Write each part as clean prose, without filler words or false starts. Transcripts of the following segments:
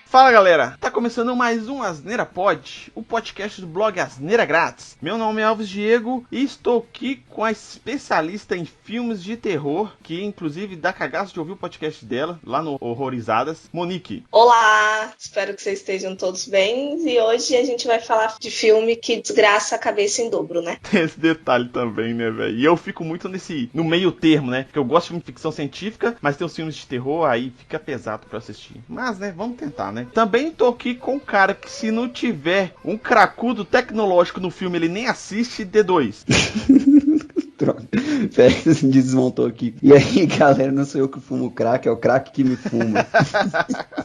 Fala galera, tá começando mais um Asneira Pod, o podcast do blog Asneira Grátis. Meu nome é Alves Diego e estou aqui com a especialista em filmes de terror, que inclusive dá cagaço de ouvir o podcast dela, lá no Horrorizadas, Monique. Olá, espero que vocês estejam todos bem e hoje a gente vai falar de filme que desgraça a cabeça em dobro, né? Tem esse detalhe também, né, velho? E eu fico muito no meio termo, né? Porque eu gosto de filme de ficção científica, mas tem os filmes de terror, aí fica pesado pra assistir. Mas, né, vamos tentar, né? Também tô aqui com um cara que se não tiver um cracudo tecnológico no filme, ele nem assiste D2. Droga. Félix desmontou aqui. E aí, galera, não sou eu que fumo crack, é o crack que me fuma.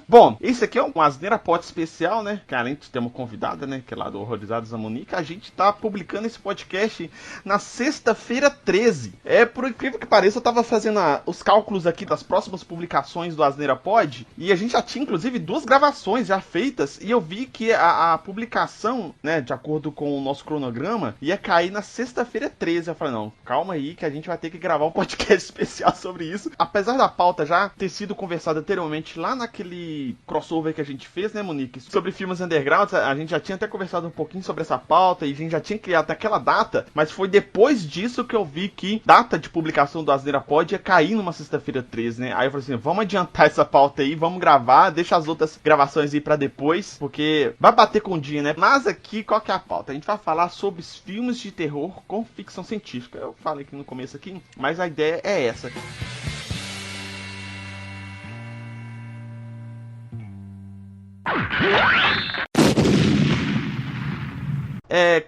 Bom, esse aqui é um Asneira Pod especial, né? Que além de ter uma convidada, né? Que é lá do Horrorizados, a Monique. A gente tá publicando esse podcast na sexta-feira 13. Por incrível que pareça, eu tava fazendo os cálculos aqui das próximas publicações do Asneira Pod. E a gente já tinha, inclusive, 2 gravações já feitas. E eu vi que a publicação, né? De acordo com o nosso cronograma, ia cair na sexta-feira 13. Eu falei, não, calma aí que a gente vai ter que gravar um podcast especial sobre isso. Apesar da pauta já ter sido conversada anteriormente lá naquele crossover que a gente fez, né, Monique? Sobre filmes undergrounds, a gente já tinha até conversado um pouquinho sobre essa pauta e a gente já tinha criado naquela data, mas foi depois disso que eu vi que data de publicação do Asneira Pod ia cair numa sexta-feira 13, né? Aí eu falei assim, vamos adiantar essa pauta aí, vamos gravar, deixa as outras gravações aí pra depois, porque vai bater com o dia, né? Mas aqui, qual que é a pauta? A gente vai falar sobre os filmes de terror com ficção científica. Eu falei aqui no começo aqui, mas a ideia é essa.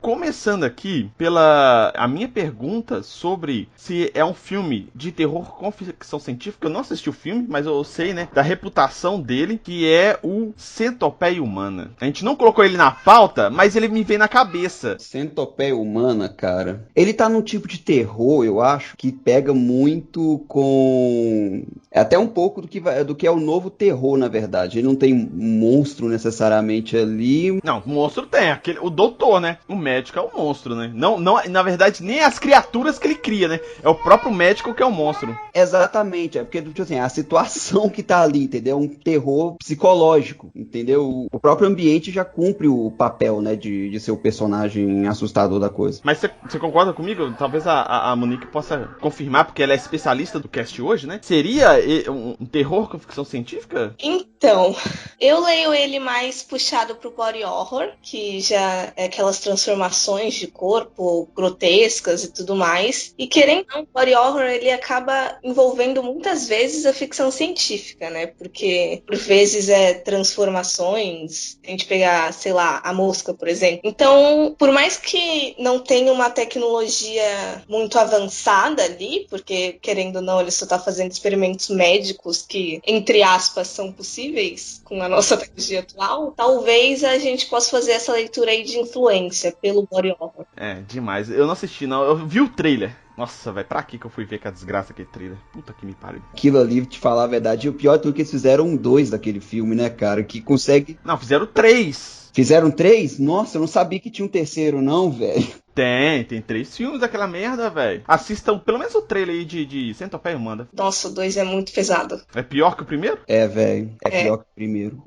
Começando aqui pela a minha pergunta sobre se é um filme de terror com ficção científica. Eu não assisti o filme, mas eu sei, né, da reputação dele, que é o Centopeia Humana. A gente não colocou ele na pauta, mas ele me veio na cabeça. Centopeia Humana, cara. Ele tá num tipo de terror, eu acho, que pega muito com... até um pouco do que é o novo terror, na verdade. Ele não tem monstro necessariamente ali. Não, monstro tem. O doutor, né? O médico é o monstro, né? Não, na verdade, nem as criaturas que ele cria, né? É o próprio médico que é o monstro. Exatamente, é porque, tipo assim, a situação que tá ali, entendeu? É um terror psicológico, entendeu? O próprio ambiente já cumpre o papel, né, de ser o personagem assustador da coisa. Mas você concorda comigo? Talvez a Monique possa confirmar, porque ela é especialista do cast hoje, né? Seria um terror com ficção científica? Então, eu leio ele mais puxado pro body horror, que já é aquelas transformações de corpo grotescas e tudo mais. E querendo ou não, o body horror, ele acaba envolvendo muitas vezes a ficção científica, né? Porque por vezes é transformações, a gente pegar, sei lá, a mosca, por exemplo. Então, por mais que não tenha uma tecnologia muito avançada ali, porque querendo ou não, ele só tá fazendo experimentos médicos que, entre aspas, são possíveis com a nossa tecnologia atual, talvez a gente possa fazer essa leitura aí de influência pelo body horror. Demais. Eu não assisti, não. Eu vi o trailer. Nossa, velho, pra que eu fui ver que a desgraça aquele trailer? Puta que me pariu. Aquilo ali, te falar a verdade, e o pior é tudo que eles fizeram 2 daquele filme, né, cara? Que consegue... Não, fizeram 3. Fizeram 3? Nossa, eu não sabia que tinha um terceiro, não, velho. Tem 3 filmes daquela merda, velho. Assistam pelo menos o trailer aí de Centopeia Humana. Nossa, o 2 é muito pesado. É pior que o primeiro? É, velho. É pior que o primeiro.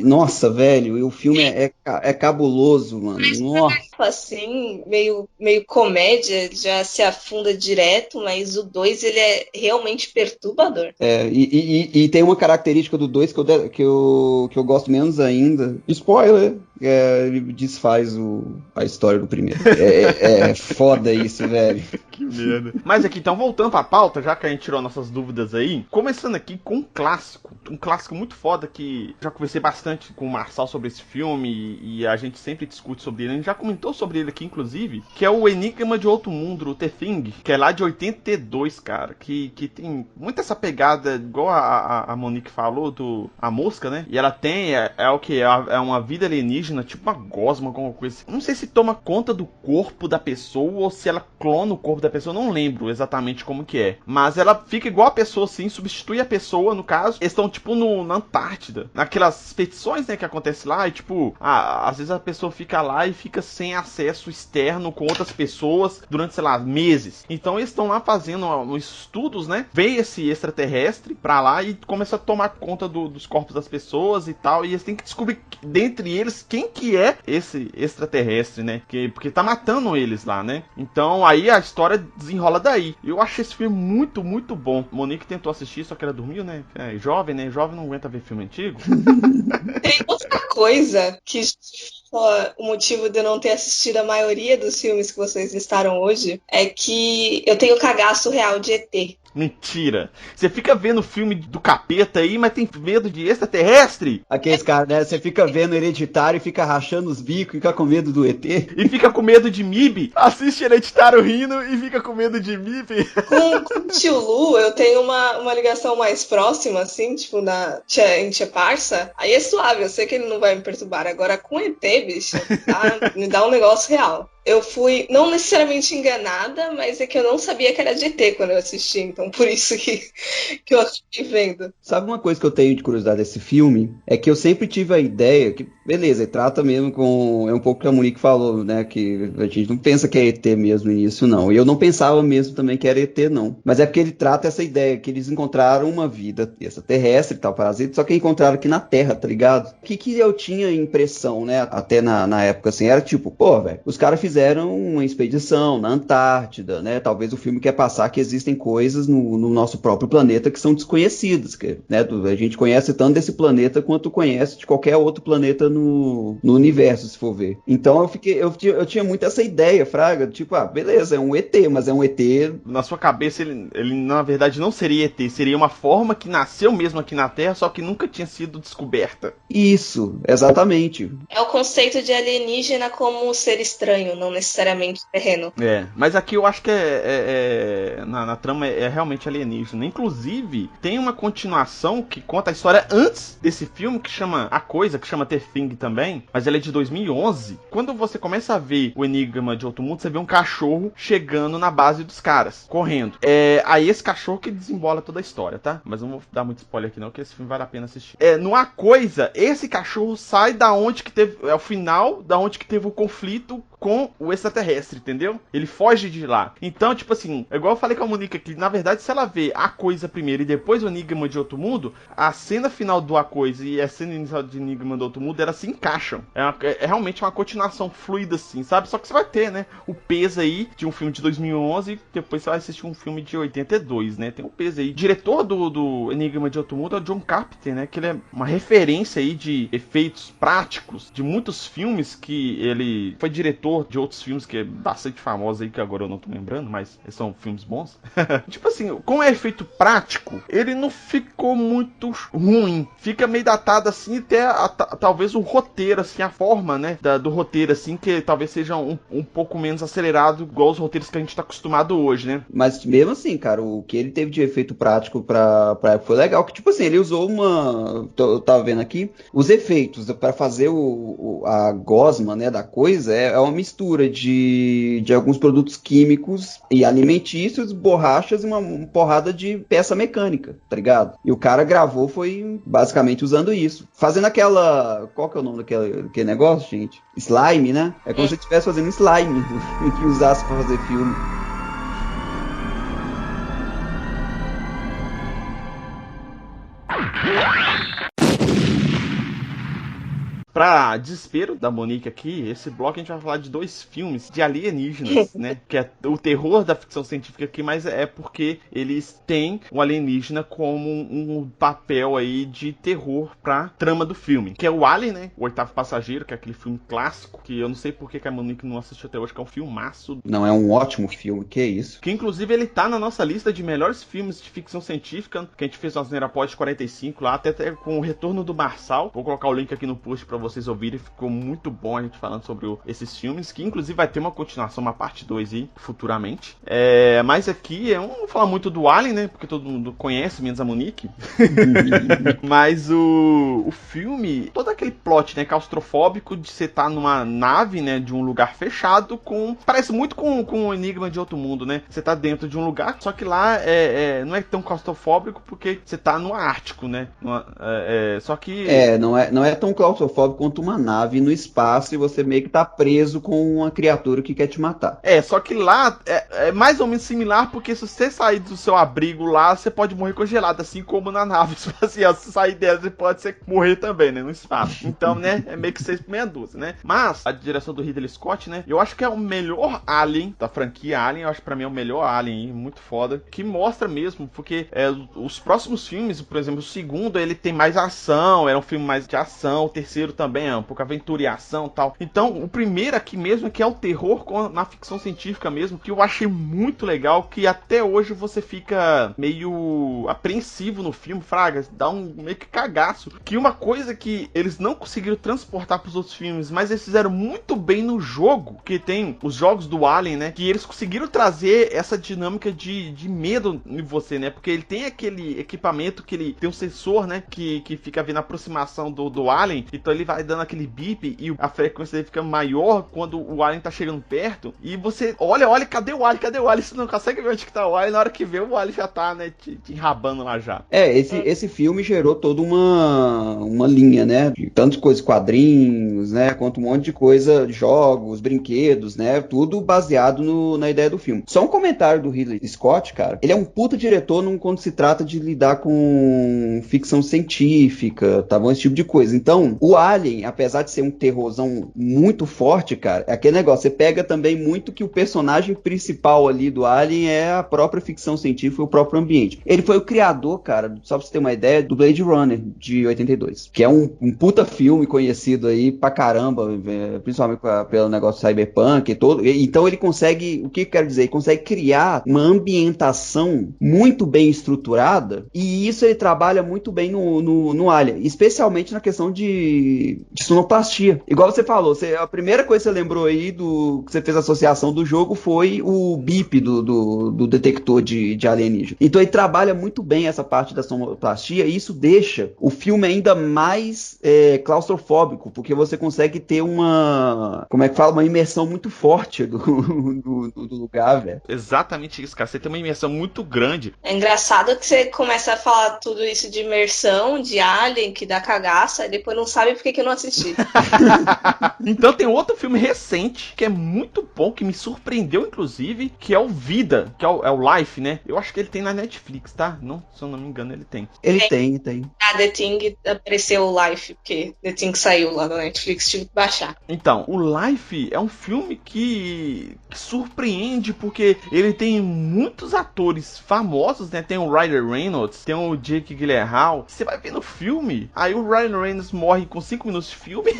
Nossa, velho, o filme é cabuloso, mano. Nossa. Assim, meio comédia, já se afunda direto, mas o 2, ele é realmente perturbador. E tem uma característica do 2 que eu gosto menos ainda. Spoiler! Ele desfaz a história do primeiro. É foda isso, velho. Que merda. Mas aqui, então, voltando pra pauta, já que a gente tirou nossas dúvidas aí, começando aqui com um clássico muito foda que já conversei bastante com o Marçal sobre esse filme e a gente sempre discute sobre ele. A gente já comentou sobre ele aqui, inclusive, que é o Enigma de Outro Mundo, o The Thing, que é lá de 82, cara, que tem muito essa pegada, igual a Monique falou, a mosca, né? E ela tem, o que? É uma vida alienígena alienígena, tipo uma gosma, alguma coisa assim. Não sei se toma conta do corpo da pessoa ou se ela clona o corpo da pessoa, não lembro exatamente como que é. Mas ela fica igual a pessoa, assim, substitui a pessoa, no caso. Eles estão, tipo, na Antártida. Naquelas expedições, né, que acontece lá, e, tipo, às vezes a pessoa fica lá e fica sem acesso externo com outras pessoas durante, sei lá, meses. Então eles estão lá fazendo estudos, né? Veio esse extraterrestre pra lá e começa a tomar conta dos corpos das pessoas e tal. E eles têm que descobrir, dentre eles, quem que é esse extraterrestre, né? Porque tá matando eles lá, né? Então aí a história desenrola daí. Eu achei esse filme muito, muito bom. Monique tentou assistir, só que ela dormiu, né? É jovem, né? Jovem não aguenta ver filme antigo. Tem outra coisa que justifica o motivo de eu não ter assistido a maioria dos filmes que vocês listaram hoje, é que eu tenho cagaço real de ET. Mentira. Você fica vendo filme do capeta aí, mas tem medo de extraterrestre? Aqueles caras, né? Você fica vendo Hereditário e fica rachando os bicos e fica com medo do ET. E fica com medo de MIB? Assiste Hereditário rindo e fica com medo de MIB? Com o tio Lu, eu tenho uma ligação mais próxima, assim, tipo, em Tia Parça. Aí é suave, eu sei que ele não vai me perturbar. Agora, com ET, bicho, tá? Me dá um negócio real. Eu fui, não necessariamente enganada, mas é que eu não sabia que era de ET quando eu assisti, então por isso que eu acabei vendo. Sabe uma coisa que eu tenho de curiosidade desse filme? É que eu sempre tive a ideia que, beleza, ele trata mesmo com... É um pouco que a Monique falou, né? Que a gente não pensa que é ET mesmo no início, não. E eu não pensava mesmo também que era ET, não. Mas é porque ele trata essa ideia que eles encontraram uma vida extraterrestre e tal, parasita, só que encontraram aqui na Terra, tá ligado? O que eu tinha impressão, né? Até na época, assim, era tipo, pô, velho, os caras fizeram uma expedição na Antártida, né? Talvez o filme quer passar que existem coisas no nosso próprio planeta que são desconhecidas, né? A gente conhece tanto desse planeta quanto conhece de qualquer outro planeta no universo, se for ver. Então eu tinha muito essa ideia, fraga, tipo, beleza, é um ET, mas é um ET... Na sua cabeça, ele na verdade não seria ET, seria uma forma que nasceu mesmo aqui na Terra, só que nunca tinha sido descoberta. Isso, exatamente. É o conceito de alienígena como um ser estranho, não necessariamente terreno. Mas aqui eu acho que na trama é realmente alienígena. Inclusive, tem uma continuação que conta a história antes desse filme, que chama A Coisa, que chama The Thing também, mas ela é de 2011. Quando você começa a ver o Enigma de Outro Mundo, você vê um cachorro chegando na base dos caras, correndo. Aí esse cachorro que desembola toda a história, tá? Mas não vou dar muito spoiler aqui não, que esse filme vale a pena assistir. No A Coisa, esse cachorro sai da onde que teve... É o final da onde que teve o conflito com o extraterrestre, entendeu? Ele foge de lá. Então, tipo assim, é igual eu falei com a Monique aqui, na verdade, se ela vê A Coisa primeiro e depois o Enigma de Outro Mundo, a cena final do A Coisa e a cena inicial de Enigma do Outro Mundo, elas se encaixam. É realmente uma continuação fluida, assim, sabe? Só que você vai ter, né, o peso aí de um filme de 2011 e depois você vai assistir um filme de 82, né? Tem um peso aí. O diretor do Enigma de Outro Mundo é o John Carpenter, né? Que ele é uma referência aí de efeitos práticos de muitos filmes, que ele foi diretor de outros filmes que é bastante famoso aí, que agora eu não tô lembrando, mas são filmes bons. Tipo assim, com o efeito prático, ele não ficou muito ruim. Fica meio datado assim, até talvez o roteiro, assim, a forma, né, do roteiro, assim, que talvez seja um pouco menos acelerado, igual os roteiros que a gente tá acostumado hoje, né? Mas mesmo assim, cara, o que ele teve de efeito prático pra época foi legal, que tipo assim, ele usou eu tava vendo aqui, os efeitos pra fazer a gosma, né, da coisa, é uma mistura de alguns produtos químicos e alimentícios, borrachas e uma porrada de peça mecânica, tá ligado? E o cara gravou foi basicamente usando isso. Fazendo aquela... Qual que é o nome daquele negócio, gente? Slime, né? É como se estivesse fazendo slime que usasse pra fazer filme. Pra desespero da Monique aqui, esse bloco a gente vai falar de 2 filmes de alienígenas, né? Que é o terror da ficção científica aqui, mas é porque eles têm o alienígena como um papel aí de terror pra trama do filme. Que é o Alien, né? O Oitavo Passageiro, que é aquele filme clássico, que eu não sei por que a Monique não assistiu até hoje, que é um filmaço. Não, é um ótimo filme, que isso? Que inclusive ele tá na nossa lista de melhores filmes de ficção científica, que a gente fez no Asneira Pod 45 lá, até com o Retorno do Marçal. Vou colocar o link aqui no post pra vocês ouvirem, ficou muito bom a gente falando sobre esses filmes, que inclusive vai ter uma continuação, uma parte 2 aí, futuramente. Mas aqui, eu não vou falar muito do Alien, né, porque todo mundo conhece, menos a Monique. Mas o filme, todo aquele plot, né, claustrofóbico de você estar numa nave, né, de um lugar fechado parece muito com o Enigma de Outro Mundo, né? Você tá dentro de um lugar, só que lá não é tão claustrofóbico porque você tá no Ártico, né? Só que... Não é tão claustrofóbico quanto uma nave no espaço e você meio que tá preso com uma criatura que quer te matar. Só que lá é mais ou menos similar, porque se você sair do seu abrigo lá, você pode morrer congelado, assim como na nave espacial. Se sair dela, você pode morrer também, né? No espaço. Então, né? É meio que 6 por meia dúzia, né? Mas a direção do Ridley Scott, né? Eu acho que é o melhor Alien da franquia Alien. Eu acho que pra mim é o melhor Alien, muito foda. Que mostra mesmo, porque os próximos filmes, por exemplo, o segundo, ele tem mais ação, era um filme mais de ação. O terceiro também é um pouco aventura e ação e tal. Então, o primeiro aqui mesmo, que é o terror na ficção científica mesmo, que eu achei muito legal, que até hoje você fica meio apreensivo no filme, fraga, dá um meio que cagaço. Que uma coisa que eles não conseguiram transportar pros outros filmes, mas eles fizeram muito bem no jogo, que tem os jogos do Alien, né, que eles conseguiram trazer essa dinâmica de medo em você, né, porque ele tem aquele equipamento que ele tem um sensor, né, que fica vendo a aproximação do Alien, então ele vai dando aquele bip e a frequência dele fica maior quando o Alien tá chegando perto, e você olha, cadê o Alien, você não consegue ver onde que tá o Alien, na hora que vê o Alien já tá, né, te enrabando lá já. Esse filme gerou toda uma linha, né, de tantas coisas, quadrinhos, né, quanto um monte de coisa, jogos, brinquedos, né, tudo baseado na ideia do filme. Só um comentário do Ridley Scott, cara, ele é um puta diretor quando se trata de lidar com ficção científica, tá bom, esse tipo de coisa. Então, o Alien, apesar de ser um terrorzão muito forte, cara, é aquele negócio, você pega também muito que o personagem principal ali do Alien é a própria ficção científica, o próprio ambiente. Ele foi o criador, cara, só pra você ter uma ideia, do Blade Runner, de 82, que é um puta filme conhecido aí pra caramba, principalmente pelo negócio cyberpunk e todo. Então ele consegue, o que eu quero dizer? Ele consegue criar uma ambientação muito bem estruturada, e isso ele trabalha muito bem no Alien, especialmente na questão de sonoplastia. Igual você falou, a primeira coisa que você lembrou aí que você fez a associação do jogo foi o bip do detector de alienígena. Então ele trabalha muito bem essa parte da sonoplastia, e isso deixa o filme ainda mais claustrofóbico, porque você consegue ter uma imersão muito forte do lugar, velho. Exatamente isso, cara. Você tem uma imersão muito grande. É engraçado que você começa a falar tudo isso de imersão, de Alien, que dá cagaça, e depois não sabe por que eu não assisti. Então tem outro filme recente, que é muito bom, que me surpreendeu, inclusive, que é o Vida, que é o Life, né? Eu acho que ele tem na Netflix, tá? Não, se eu não me engano, ele tem. Ele tem. A The Thing apareceu o Life, porque The Thing saiu lá da Netflix, tive que baixar. Então, o Life é um filme que surpreende, porque ele tem muitos atores famosos, né? Tem o Ryan Reynolds, tem o Jake Gyllenhaal. Você vai ver no filme, aí o Ryan Reynolds morre com 5 minutos de filme.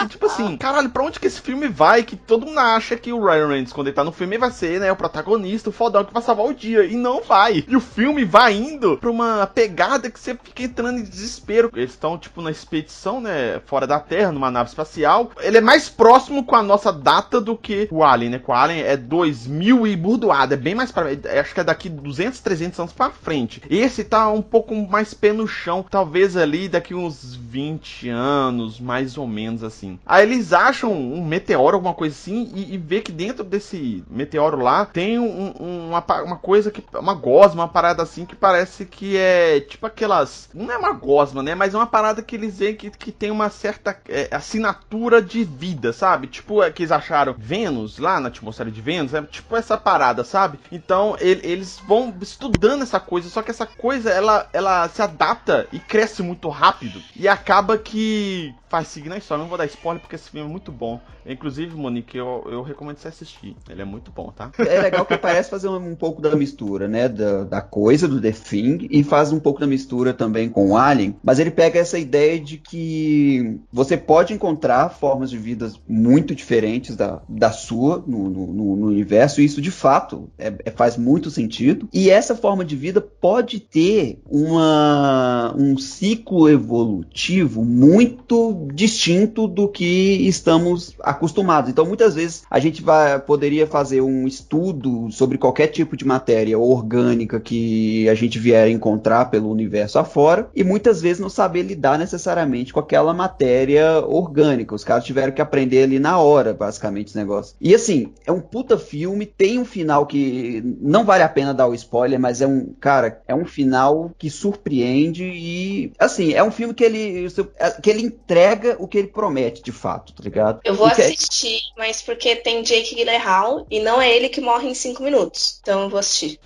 E, tipo assim, caralho, pra onde que esse filme vai? Que todo mundo acha que o Ryan Reynolds, quando ele tá no filme, vai ser, né, o protagonista, o fodão que vai salvar o dia. E não vai. E o filme vai indo pra uma pegada que você fica entrando em desespero. Eles estão, tipo, na expedição, né, fora da Terra, numa nave espacial. Ele é mais próximo com a nossa data do que o Alien, né? Com o Alien é 2000 e burdoado. É bem mais pra... Acho que é daqui 200, 300 anos pra frente. Esse tá um pouco mais pé no chão. Talvez ali daqui uns 20 anos, mais ou menos assim. Aí eles acham um meteoro, alguma coisa assim, e vê que dentro desse meteoro lá tem uma coisa que... Uma gosma, uma parada assim que parece que é tipo aquelas... Não é uma gosma, né? Mas é uma parada que eles veem que tem uma certa assinatura de vida, sabe? Tipo, que eles acharam Vênus, lá na atmosfera de Vênus, é tipo essa parada, sabe? Então, eles vão estudando essa coisa, só que essa coisa, ela se adapta e cresce muito rápido, e acaba que faz seguir na história. Não vou dar spoiler, porque esse filme é muito bom. Inclusive, Monique, eu recomendo você assistir. Ele é muito bom, tá? É legal que parece fazer um pouco da mistura, né? Da coisa, do The Thing, e faz um pouco da mistura também com o Alien, mas ele pega essa ideia de que você pode encontrar formas de vida muito diferentes da sua no universo, e isso de fato faz muito sentido, e essa forma de vida pode ter um ciclo evolutivo muito distinto do que estamos acostumados. Então muitas vezes a gente poderia fazer um estudo sobre qualquer tipo de matéria orgânica que a gente vier encontrar pelo universo afora, e muitas vezes não saber lidar necessariamente com aquela matéria orgânica. Os caras tiveram que aprender ali na hora, basicamente, esse negócio. E assim, é um puta filme, tem um final que não vale a pena dar o spoiler, mas é um final que surpreende e, assim, é um filme que ele entrega o que ele promete, de fato, tá ligado? Eu vou assistir, mas porque tem Jake Gyllenhaal e não é ele que morre em 5 minutos. Então eu vou assistir.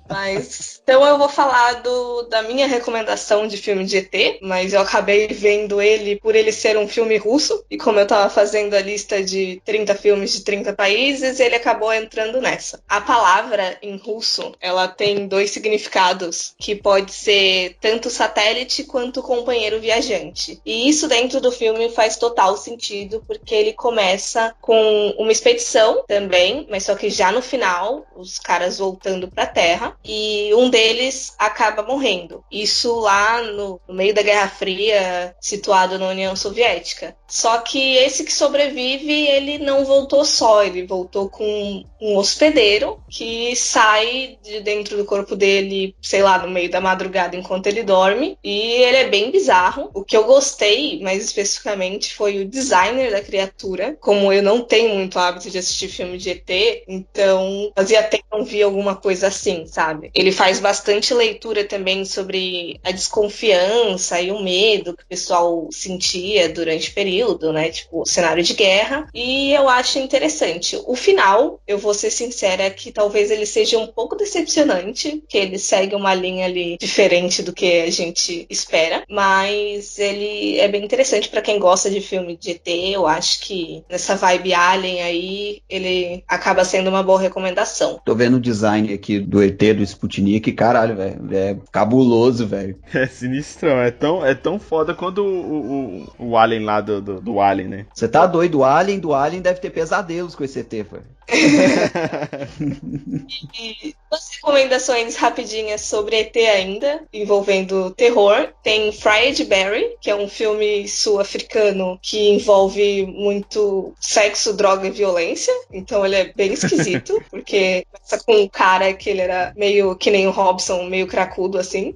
Mas, então eu vou falar da minha recomendação de filme de ET, mas eu acabei vendo ele por ele ser um filme russo, e como eu tava fazendo a lista de 30 filmes de 30 países, ele acabou entrando nessa. A palavra em russo, ela tem 2 significados, que pode ser tanto satélite quanto companheiro viajante. E isso dentro do filme faz total sentido, porque ele começa com uma expedição também, mas só que já no final, os caras voltando pra Terra, e um deles acaba morrendo. Isso lá no meio da Guerra Fria, situado na União Soviética. Só que esse que sobrevive, ele não voltou só, ele voltou com um hospedeiro que sai de dentro do corpo dele, sei lá, no meio da madrugada enquanto ele dorme, e ele é bem bizarro. O que eu gostei, mais especificamente, foi o designer da criatura. Como eu não tenho muito hábito de assistir filme de ET, então fazia tempo que não vi alguma coisa assim, sabe? Ele faz bastante leitura também sobre a desconfiança e o medo que o pessoal sentia durante o período, né? Tipo, cenário de guerra. E eu acho interessante. O final, eu vou ser sincera, que talvez ele seja um pouco decepcionante, que ele segue uma linha ali diferente do que a gente espera, mas ele é bem interessante pra quem gosta de filme de ET. Eu acho que nessa vibe Alien aí, ele acaba sendo uma boa recomendação. Tô vendo o design aqui do ET, do Sputnik, caralho, velho, é cabuloso, velho. É sinistrão, é tão foda quanto o Alien lá do Alien, né? Você tá doido, o Alien do Alien deve ter pesadelos com esse ET, velho. E duas recomendações rapidinhas sobre ET ainda, envolvendo terror. Tem Fried Barry, que é um filme sul-africano que envolve muito sexo, droga e violência. Então ele é bem esquisito, porque começa com um cara que ele era meio que nem o Robson, meio cracudo, assim.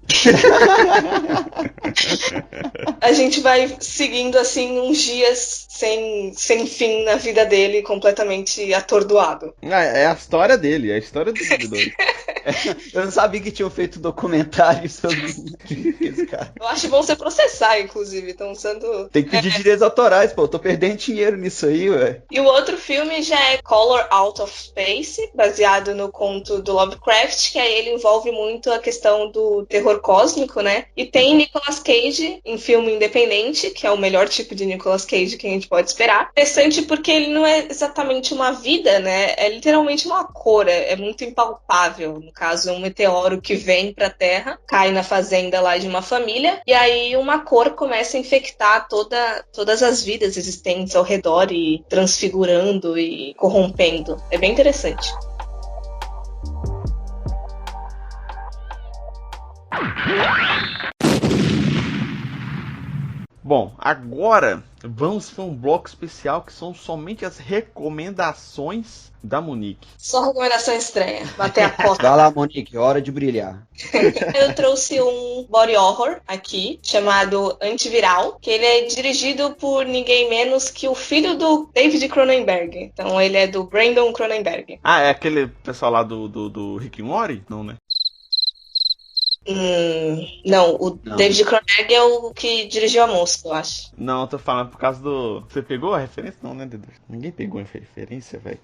A gente vai seguindo, assim, uns dias sem fim na vida dele, completamente atordoado. É a história dele, é a história do doido. Eu não sabia que tinham feito documentário sobre esse cara. Eu acho bom você processar, inclusive. Estão usando... Tem que pedir direitos autorais, pô. Eu tô perdendo dinheiro nisso aí, ué. E o outro filme já é Color Out of Space, baseado no conto do Lovecraft, que aí ele envolve muito a questão do terror cósmico, né? E tem Nicolas Cage em filme independente, que é o melhor tipo de Nicolas Cage que a gente pode esperar. Interessante porque ele não é exatamente uma vida, né? É literalmente uma cor, é muito impalpável. No caso, é um meteoro que vem pra Terra, cai na fazenda lá de uma família, e aí uma cor começa a infectar todas as vidas existentes ao redor e transfigurando e corrompendo. É bem interessante. Bom, agora vamos para um bloco especial que são somente as recomendações da Monique. Só recomendação estranha, bater a cota. Vai lá, Monique, hora de brilhar. Eu trouxe um body horror aqui, chamado Antiviral, que ele é dirigido por ninguém menos que o filho do David Cronenberg. Então ele é do Brandon Cronenberg. Ah, é aquele pessoal lá do Rick and Morty? Não, né? Não, David Cronenberg é o que dirigiu a Mosca, eu acho. Não, eu tô falando por causa do... Você pegou a referência? Não, né, Dedu? Ninguém pegou a referência, velho.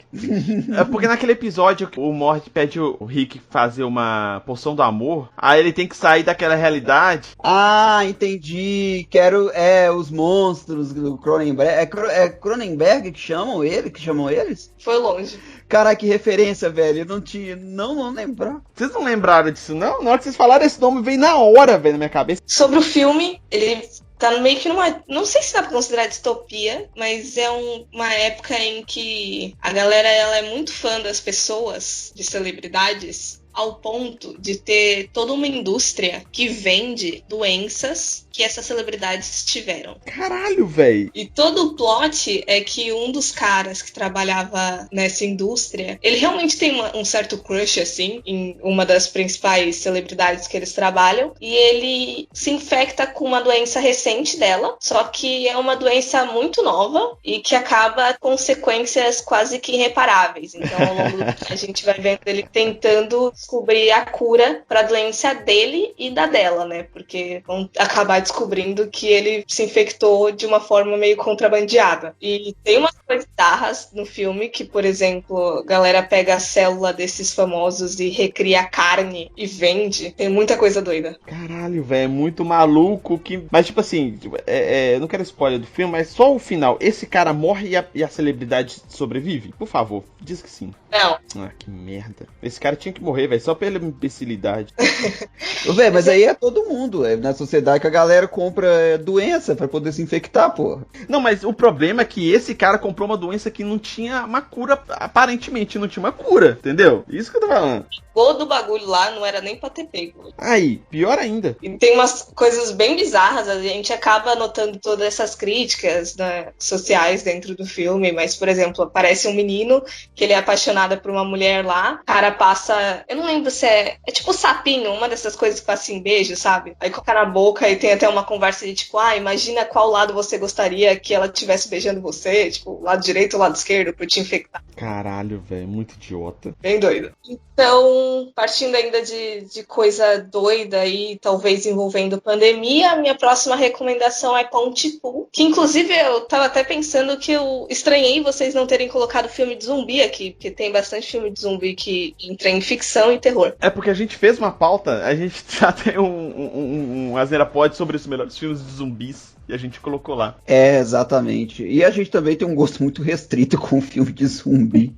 É porque naquele episódio o Morty pede o Rick fazer uma poção do amor, aí ele tem que sair daquela realidade. Ah, entendi. Quero, os monstros do Cronenberg. É Cronenberg que chamam eles? Foi longe. Caraca, que referência, velho. Eu não tinha. Não lembrar. Vocês não lembraram disso, não? Na hora que vocês falaram esse nome, veio na hora, velho, na minha cabeça. Sobre o filme, ele tá meio que numa... Não sei se dá pra considerar distopia, mas é uma época em que a galera ela é muito fã das pessoas, de celebridades, ao ponto de ter toda uma indústria que vende doenças que essas celebridades tiveram. Caralho, velho. E todo o plot é que um dos caras que trabalhava nessa indústria, ele realmente tem um certo crush, assim, em uma das principais celebridades que eles trabalham, e ele se infecta com uma doença recente dela, só que é uma doença muito nova e que acaba com consequências quase que irreparáveis. Então, ao longo do que a gente vai vendo ele tentando descobrir a cura para a doença dele e da dela, né? Porque vão acabar descobrindo que ele se infectou de uma forma meio contrabandeada. E tem umas coisas bizarras no filme que, por exemplo, a galera pega a célula desses famosos e recria a carne e vende. Tem muita coisa doida. Caralho, velho, é muito maluco que... Mas, tipo assim, eu não quero spoiler do filme, mas só o final. Esse cara morre e a celebridade sobrevive? Por favor, diz que sim. Não. Ah, que merda. Esse cara tinha que morrer, velho, só pela imbecilidade. Velho, mas aí é todo mundo. É na sociedade que a galera compra doença pra poder se infectar, porra. Não, mas o problema é que esse cara comprou uma doença que não tinha uma cura, aparentemente não tinha uma cura, entendeu? Isso que eu tô falando. O do bagulho lá não era nem pra ter pego. Aí, pior ainda. E tem umas coisas bem bizarras, a gente acaba notando todas essas críticas, né, sociais dentro do filme, mas, por exemplo, aparece um menino que ele é apaixonado por uma mulher lá, o cara passa, eu não lembro se é tipo sapinho, uma dessas coisas que passa em beijo, sabe? Aí coloca na boca e tem até uma conversa de tipo, imagina qual lado você gostaria que ela estivesse beijando você, tipo, lado direito ou lado esquerdo, pra te infectar. Caralho, velho, muito idiota. Bem doido. Então, partindo ainda de coisa doida e talvez envolvendo pandemia, a minha próxima recomendação é Pontypool, que inclusive eu tava até pensando que eu estranhei vocês não terem colocado filme de zumbi aqui, porque tem bastante filme de zumbi que entra em ficção e terror. É porque a gente fez uma pauta, a gente já tem um Asneira Pod sobre os melhores filmes de zumbis. E a gente colocou lá. É, exatamente. E a gente também tem um gosto muito restrito com o filme de zumbi.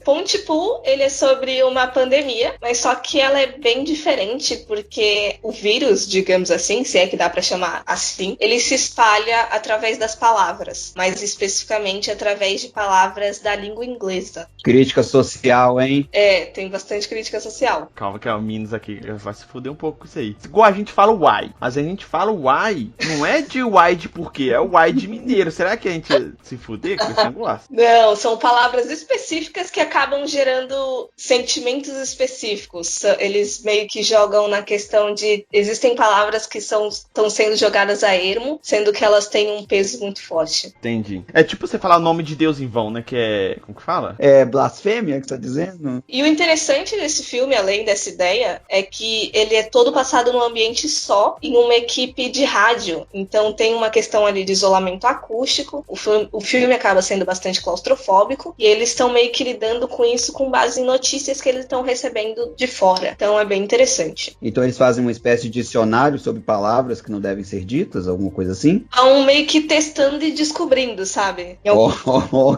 Pontypool, ele é sobre uma pandemia, mas só que ela é bem diferente, porque o vírus, digamos assim, se é que dá pra chamar assim, ele se espalha através das palavras, mais especificamente através de palavras da língua inglesa. Crítica social, hein? É, tem bastante crítica social. Calma que o Minos aqui vai se fuder um pouco com isso aí. Igual a gente fala why, mas a gente fala why, não é de why de porquê, é why de mineiro. Será que a gente ia se fuder com esse negócio? Não, são palavras específicas que acabam gerando sentimentos específicos. Eles meio que jogam na questão de... Existem palavras que estão sendo jogadas a ermo, sendo que elas têm um peso muito forte. Entendi. É tipo você falar o nome de Deus em vão, né? Que é... Como que fala? É blasfêmia que você tá dizendo? E o interessante desse filme, além dessa ideia, é que ele é todo passado num ambiente só, em uma equipe de rádio. Então tem uma questão ali de isolamento acústico, o filme acaba sendo bastante claustrofóbico, e eles estão meio que lidando com isso com base em notícias que eles estão recebendo de fora. Então é bem interessante. Então eles fazem uma espécie de dicionário sobre palavras que não devem ser ditas, alguma coisa assim? Estão meio que testando e descobrindo, sabe?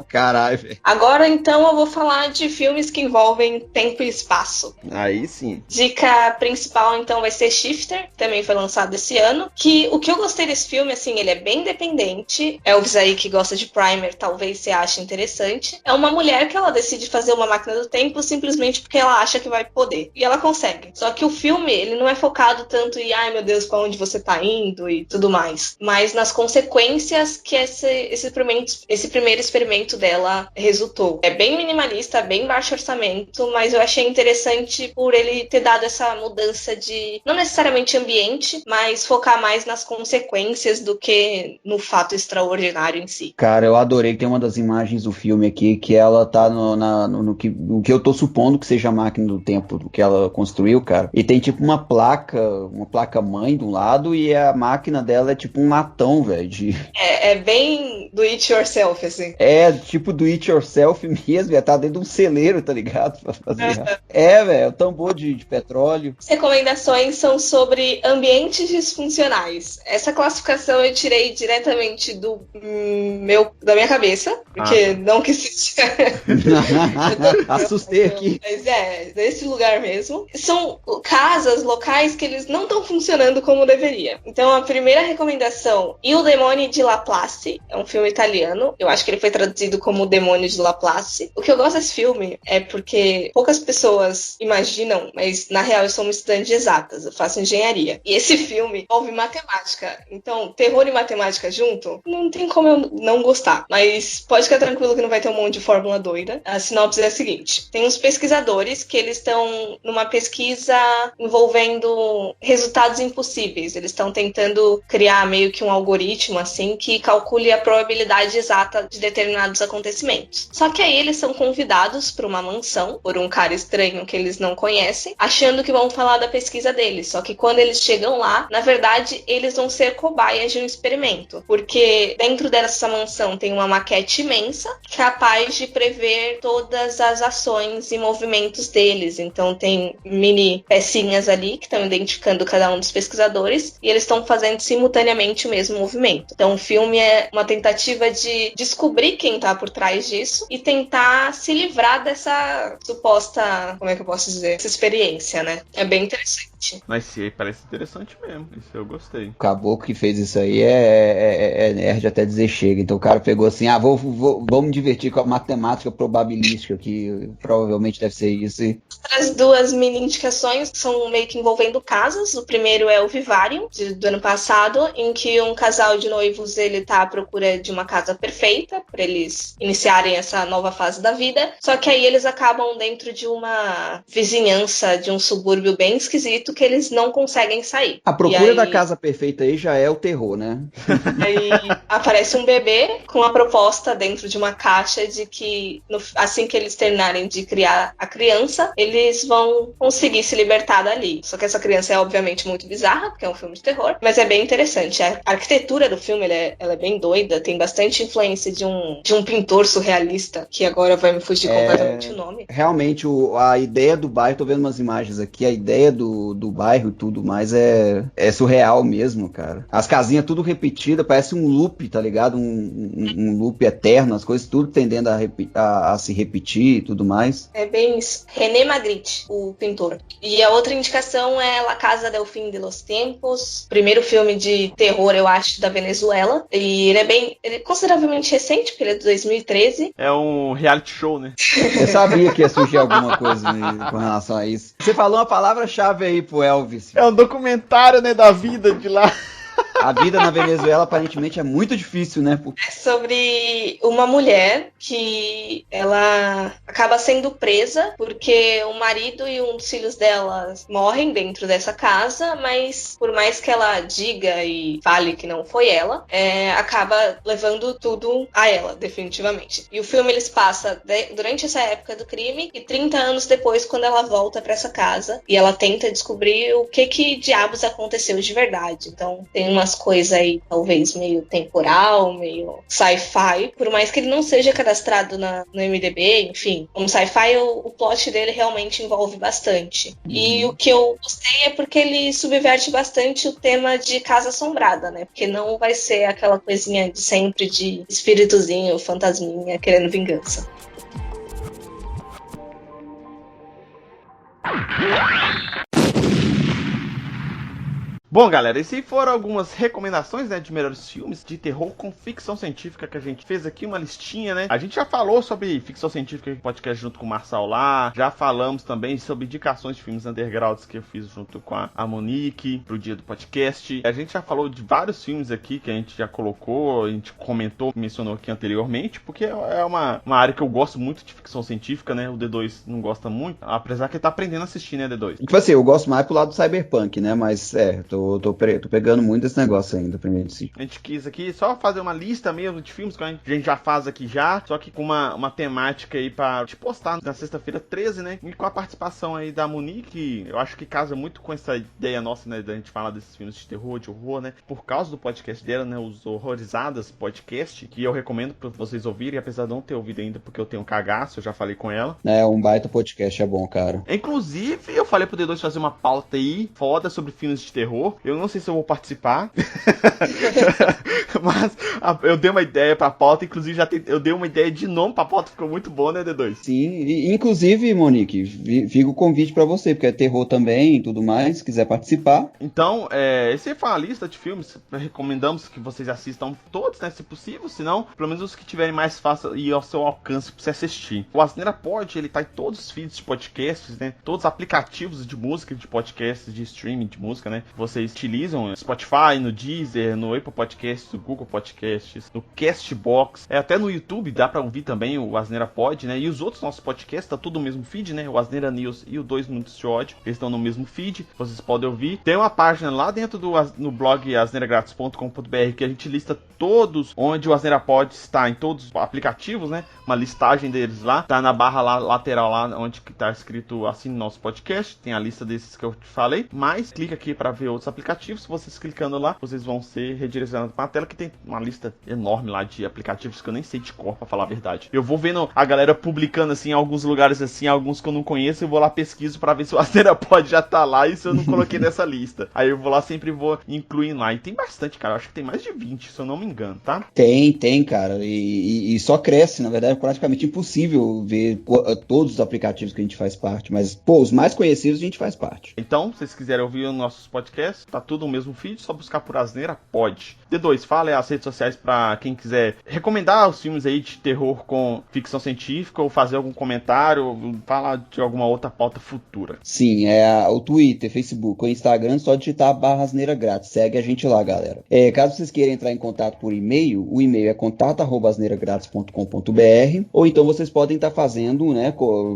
Caralho, velho. Agora então eu vou falar de filmes que envolvem tempo e espaço. Aí sim. Dica principal então vai ser Shifter, também foi lançado esse ano, que o que eu gostei desse filme, assim, ele é bem independente. Elvis aí que gosta de Primer, talvez você ache interessante. É uma mulher que ela decide fazer uma máquina do tempo simplesmente porque ela acha que vai poder. E ela consegue. Só que o filme, ele não é focado tanto em, ai meu Deus, pra onde você tá indo e tudo mais. Mas nas consequências que esse primeiro experimento dela resultou. É bem minimalista, bem baixo orçamento, mas eu achei interessante por ele ter dado essa mudança de, não necessariamente ambiente, mas focar mais nas consequências do que no fato extraordinário em si. Cara, eu adorei que tem uma das imagens do filme aqui que ela tá no que eu tô supondo que seja a máquina do tempo do que ela construiu, cara. E tem tipo uma placa mãe de um lado e a máquina dela é tipo um latão, velho. É bem do it yourself, assim. É, tipo do it yourself mesmo, tá dentro de um celeiro, tá ligado? Pra fazer. É, velho, o tambor de petróleo. As recomendações são sobre ambientes disfuncionais. Essa classificação classificação eu tirei diretamente da minha cabeça, porque não que seja... Assustei aqui. Mas desse lugar mesmo. São casas, locais que eles não estão funcionando como deveria. Então a primeira recomendação, Il Demone di Laplace, é um filme italiano. Eu acho que ele foi traduzido como O Demônio de Laplace. O que eu gosto desse filme é porque poucas pessoas imaginam, mas na real eu sou uma estudante de exatas, eu faço engenharia. E esse filme envolve matemática. Então, terror e matemática junto, não tem como eu não gostar. Mas pode ficar tranquilo que não vai ter um monte de fórmula doida. A sinopse é a seguinte. Tem uns pesquisadores que eles estão numa pesquisa envolvendo resultados impossíveis. Eles estão tentando criar meio que um algoritmo, assim, que calcule a probabilidade exata de determinados acontecimentos. Só que aí eles são convidados para uma mansão, por um cara estranho que eles não conhecem, achando que vão falar da pesquisa deles. Só que quando eles chegam lá, na verdade, eles vão ser cobaias de um experimento. Porque dentro dessa mansão tem uma maquete imensa, capaz de prever todas as ações e movimentos deles. Então tem mini pecinhas ali que estão identificando cada um dos pesquisadores e eles estão fazendo simultaneamente o mesmo movimento. Então o filme é uma tentativa de descobrir quem tá por trás disso e tentar se livrar dessa suposta, como é que eu posso dizer, essa experiência, né? É bem interessante. Mas sim, parece interessante mesmo. Isso eu gostei. O caboclo que fez isso aí é nerd até dizer chega. Então o cara pegou assim, vou me divertir com a matemática probabilística, que provavelmente deve ser isso. As duas mini indicações são meio que envolvendo casas. O primeiro é o Vivarium, do ano passado, em que um casal de noivos ele tá à procura de uma casa perfeita para eles iniciarem essa nova fase da vida. Só que aí eles acabam dentro de uma vizinhança, de um subúrbio bem esquisito, que eles não conseguem sair. A procura da casa perfeita aí já é o terror, né? Aí aparece um bebê com a proposta dentro de uma caixa de que assim que eles terminarem de criar a criança, eles vão conseguir se libertar dali. Só que essa criança é obviamente muito bizarra, porque é um filme de terror, mas é bem interessante. A arquitetura do filme ela é bem doida, tem bastante influência de um pintor surrealista, que agora vai me fugir completamente o nome. Realmente, a ideia do bairro, tô vendo umas imagens aqui, a ideia do bairro e tudo mais é surreal mesmo, cara. As casinhas tudo repetidas, parece um loop, tá ligado? Um loop eterno, as coisas tudo tendendo a se repetir e tudo mais. É bem isso. René Magritte, o pintor. E a outra indicação é La Casa del Fin de los Tiempos, primeiro filme de terror, eu acho, da Venezuela. E ele é consideravelmente recente, porque ele é de 2013. É um reality show, né? Eu sabia que ia surgir alguma coisa com relação a isso. Você falou uma palavra-chave aí pro Elvis. É um documentário, né, da vida de lá. A vida na Venezuela aparentemente é muito difícil, né? É sobre uma mulher que ela acaba sendo presa porque o marido e um dos filhos dela morrem dentro dessa casa, mas por mais que ela diga e fale que não foi ela, acaba levando tudo a ela, definitivamente. E o filme eles passa durante essa época do crime e 30 anos depois, quando ela volta pra essa casa e ela tenta descobrir o que diabos aconteceu de verdade. Então tem umas coisas aí, talvez meio temporal, meio sci-fi, por mais que ele não seja cadastrado no IMDb, enfim, como sci-fi, o plot dele realmente envolve bastante. E o que eu gostei é porque ele subverte bastante o tema de casa assombrada, né? Porque não vai ser aquela coisinha de sempre de espíritozinho, fantasminha, querendo vingança. Bom, galera, essas foram algumas recomendações, né, de melhores filmes de terror com ficção científica que a gente fez aqui, uma listinha, né? A gente já falou sobre ficção científica no podcast junto com o Marçal lá, já falamos também sobre indicações de filmes undergrounds que eu fiz junto com a Monique pro dia do podcast. A gente já falou de vários filmes aqui que a gente já colocou, a gente comentou, mencionou aqui anteriormente, porque é uma área que eu gosto muito de ficção científica, né? O D2 não gosta muito, apesar que ele tá aprendendo a assistir, né, D2? Tipo assim, eu gosto mais pro lado do cyberpunk, né? Mas tô pegando muito esse negócio ainda pra mim decidir. A gente quis aqui só fazer uma lista mesmo de filmes que a gente já faz aqui já, só que com uma temática aí pra te postar na sexta-feira 13, né? E com a participação aí da Monique, eu acho que casa muito com essa ideia nossa, né? Da gente falar desses filmes de terror, de horror, né? Por causa do podcast dela, né? Os Horrorizadas Podcast, que eu recomendo pra vocês ouvirem, apesar de não ter ouvido ainda, porque eu tenho um cagaço, eu já falei com ela. É, um baita podcast, é bom, cara. Inclusive, eu falei pro D2 fazer uma pauta aí, foda, sobre filmes de terror. terror. Eu não sei se eu vou participar. Mas eu dei uma ideia pra pauta. Inclusive, eu dei uma ideia de nome pra pauta. Ficou muito bom, né, D2? Sim, inclusive, Monique, fica o convite pra você, porque é terror também e tudo mais, se quiser participar. Então, esse foi uma lista de filmes. Recomendamos que vocês assistam todos, né, se possível. Se não, pelo menos os que tiverem mais fácil e ao seu alcance pra você assistir. O Asneira Pod, ele tá em todos os feeds de podcasts, né? Todos os aplicativos de música, de podcasts, de streaming de música, né? Vocês utilizam no Spotify, no Deezer, no Apple Podcasts, no Google Podcasts, no Castbox. Até no YouTube dá pra ouvir também o Asneira Pod, né? E os outros nossos podcasts, tá tudo no mesmo feed, né? O Asneira News e o 2 Minutos de Ódio, eles estão no mesmo feed. Vocês podem ouvir. Tem uma página lá dentro no blog asneiragratis.com.br que a gente lista todos onde o Asneira Pod está, em todos os aplicativos, né? Uma listagem deles lá. Tá na barra lá, lateral lá, onde que tá escrito assine nosso podcast. Tem a lista desses que eu te falei. Mas clica aqui para ver outros aplicativos. Vocês clicando lá, vocês vão ser redirecionados para uma tela que tem uma lista enorme lá de aplicativos que eu nem sei de cor, pra falar a verdade. Eu vou vendo a galera publicando assim em alguns lugares assim, alguns que eu não conheço, eu vou lá pesquiso para ver se o Asneira Pod já tá lá e se eu não coloquei nessa lista. Aí eu vou lá, sempre vou incluindo lá. E tem bastante, cara. Eu acho que tem mais de 20, se eu não me engano, tá? Tem, cara. E só cresce, na verdade, é praticamente impossível ver todos os aplicativos que a gente faz parte. Mas, pô, os mais conhecidos a gente faz parte. Então, se vocês quiserem ouvir os nossos podcasts, tá tudo no mesmo feed, só buscar por Asneira Pod. D2, fala as redes sociais pra quem quiser recomendar os filmes aí de terror com ficção científica ou fazer algum comentário, falar de alguma outra pauta futura. Sim, o Twitter, Facebook, o Instagram, só digitar /Asneira Grátis. Segue a gente lá, galera. Caso vocês queiram entrar em contato por e-mail, o e-mail é contato@asneiragratis.com.br, ou então vocês podem estar fazendo, né,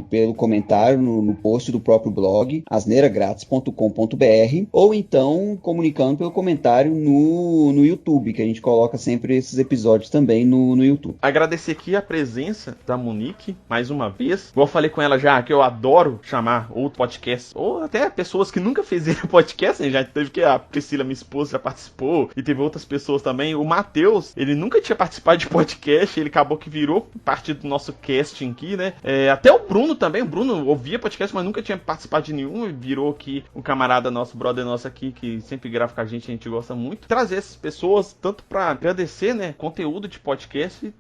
pelo comentário no post do próprio blog, asneiragratis.com.br, ou então comunicando pelo comentário no YouTube, que a gente coloca sempre esses episódios também no YouTube. Agradecer aqui a presença da Monique, mais uma vez. Igual eu falei com ela já, que eu adoro chamar outro podcast, ou até pessoas que nunca fizeram podcast, né? Já teve que a Priscila, minha esposa, já participou, e teve outras pessoas também. O Matheus, ele nunca tinha participado de podcast, ele acabou que virou parte do nosso casting aqui, né? Até o Bruno também, o Bruno ouvia podcast, mas nunca tinha participado de nenhum, e virou aqui um camarada nosso, brother nosso aqui, que sempre grava com a gente gosta muito. Trazer essas pessoas, tanto pra agradecer, né, conteúdo de podcast, e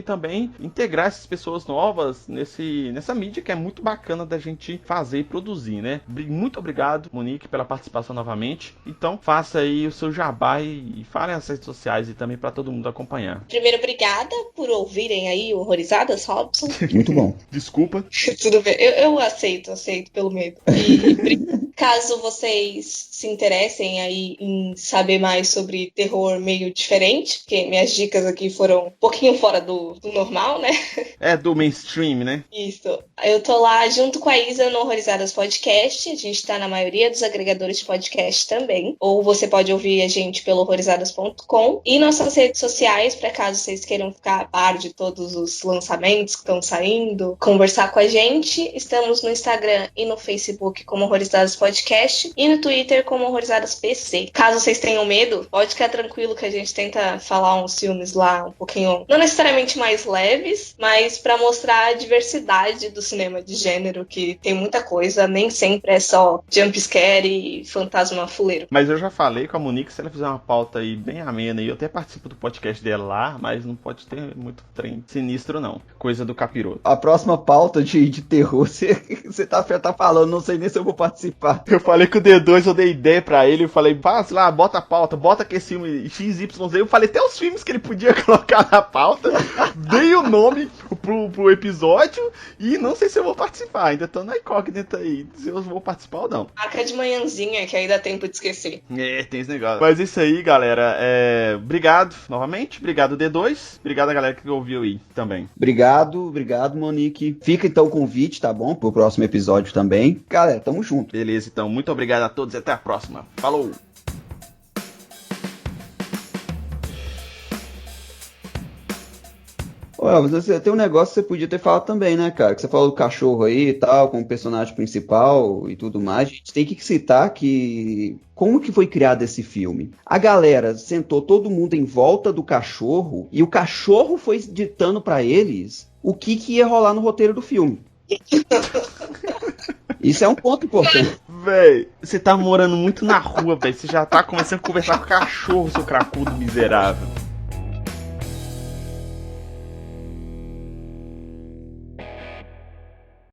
também integrar essas pessoas novas nessa mídia que é muito bacana da gente fazer e produzir, né? Muito obrigado, Monique, pela participação novamente. Então, faça aí o seu jabá e fale nas redes sociais e também pra todo mundo acompanhar. Primeiro, obrigada por ouvirem aí o Horrorizadas, Robson. Muito bom. Desculpa. Tudo bem, eu aceito pelo medo. E caso vocês se interessem aí em saber mais sobre terror meio diferente, porque minhas dicas aqui foram um pouquinho fora do normal, né? Do mainstream, né? Isso. Eu tô lá junto com a Isa no Horrorizadas Podcast. A gente tá na maioria dos agregadores de podcast também. Ou você pode ouvir a gente pelo horrorizadas.com. E nossas redes sociais, para caso vocês queiram ficar a par de todos os lançamentos que estão saindo, conversar com a gente. Estamos no Instagram e no Facebook como Horrorizadas Podcast. E no Twitter como Horrorizadas PC. Caso vocês tenham medo, pode ficar tranquilo que a gente tenta falar uns filmes lá um pouquinho, não necessariamente mais leves, mas para mostrar a diversidade do cinema de gênero, que tem muita coisa, nem sempre é só jumpscare e fantasma fuleiro. Mas eu já falei com a Monique, se ela fizer uma pauta aí bem amena, e eu até participo do podcast dela lá, mas não pode ter muito trem sinistro não, coisa do capiroto. A próxima pauta de terror, você tá falando, não sei nem se eu vou participar. Eu falei com o D2, eu dei ideia pra ele, eu falei, passa lá, bota a pauta, bota que esse filme XYZ, eu falei até os filmes que ele podia colocar na pauta, dei o nome pro episódio, e não sei se eu vou participar, ainda tô na incógnita aí, se eu vou participar ou não. Marca de manhãzinha, que aí dá tempo de esquecer. Tem esse negócio. Mas isso aí, galera, obrigado novamente, obrigado D2, obrigado a galera que ouviu aí também. Obrigado, Monique. Fica então o convite, tá bom? Pro próximo episódio também. Galera, tamo junto. Beleza, então, muito obrigado a todos e até a próxima. Falou! Mas você tem um negócio que você podia ter falado também, né, cara? Que você falou do cachorro aí e tal, como personagem principal e tudo mais. A gente tem que citar que... Como que foi criado esse filme? A galera sentou todo mundo em volta do cachorro e o cachorro foi ditando pra eles o que ia rolar no roteiro do filme. Isso é um ponto importante. Véi, você tá morando muito na rua, velho. Você já tá começando a conversar com o cachorro, seu cracudo miserável.